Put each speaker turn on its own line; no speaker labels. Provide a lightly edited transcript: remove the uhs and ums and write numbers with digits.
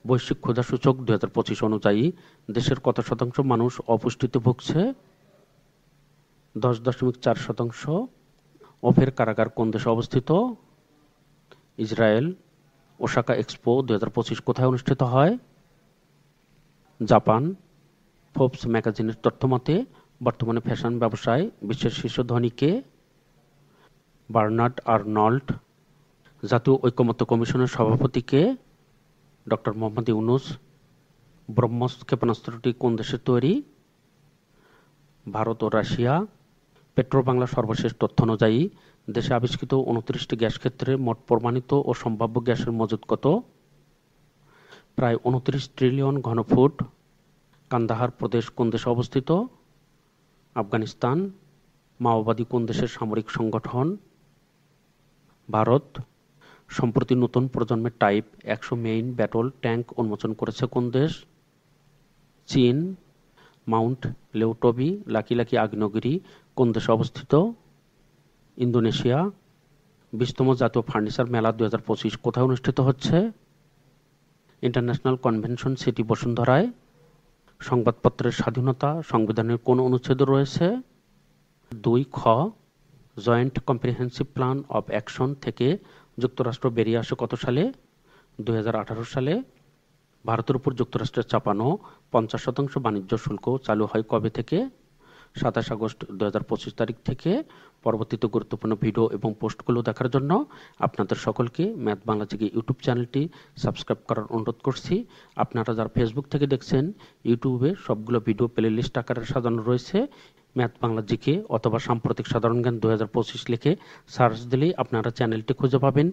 বৈশ্বিক ক্ষুধাসূচক 2025 অনুযায়ী দেশের কত শতাংশ মানুষ অপুষ্টিতে ভুগছে? 10.4%। ওফের কারাগার কোন দেশে অবস্থিত? ইসরায়েল। ওসাকা এক্সপো 2025 কোথায় অনুষ্ঠিত হয়? জাপান। ফোর্বস ম্যাগাজিনের তথ্যমতে বর্তমানে ফ্যাশন ব্যবসায় বিশ্বের শীর্ষ ধনী কে? Bernard Arnold. জাতীয় ঐকমত্য কমিশনের সভাপতি কে? ডক্টর মোহাম্মদ ইউনূস। ব্রহ্মস ক্ষেপণাস্ত্রটি কোন দেশের তৈরি? ভারত ও রাশিয়া। পেট্রোবাংলা সর্বশেষ তথ্য অনুযায়ী দেশে আবিষ্কৃত 29টি গ্যাস ক্ষেত্রে মোট প্রমাণিত ও সম্ভাব্য গ্যাসের মজুদ কত? প্রায় 29 ট্রিলিয়ন ঘনফুট। কান্দাহার প্রদেশ কোন দেশে অবস্থিত? আফগানিস্তান। মাওবাদী কোন দেশের সামরিক সংগঠন? ভারত। সম্প্রতি নতুন প্রজন্মের টাইপ 100 মেইন ব্যাটল ট্যাঙ্ক উন্মোচন করেছে কোন দেশ? চীন। মাউন্ট লেউটবি লাকি লাকি আগ্নেয়গিরি কোন দেশে অবস্থিত? ইন্দোনেশিয়া। 20তম জাতীয় ফার্নিচার মেলা 2025 কোথায় অনুষ্ঠিত হচ্ছে? ইন্টারন্যাশনাল কনভেনশন সিটি বসুন্ধরায়। সংবাদপত্রের স্বাধীনতা সংবিধানের কোন অনুচ্ছেদে রয়েছে? 2 খ। Joint comprehensive plan of action থেকে যুক্তরাষ্ট্র বেরিয়ে আসে কত সালে? 2018 সালে। ভারতের উপর যুক্তরাষ্ট্রের চাপানো 50% বাণিজ্য শুল্ক চালু হয় কবে থেকে? 27 আগস্ট 2025 তারিখ থেকে। পরবর্তীতে গুরুত্বপূর্ণ ভিডিও এবং পোস্টগুলো দেখার জন্য আপনাদের সকলকে ম্যাথ বাংলা জিকে ইউটিউব চ্যানেলটি সাবস্ক্রাইব করার অনুরোধ করছি। আপনারা যারা ফেসবুক থেকে দেখছেন, ইউটিউবে সবগুলো ভিডিও প্লে লিস্ট আকারে সাজানো রয়েছে। ম্যাথ বাংলা জিকে অথবা সাম্প্রতিক সাধারণ জ্ঞান 2025 লিখে সার্চ দিলেই আপনারা চ্যানেলটি খুঁজে পাবেন।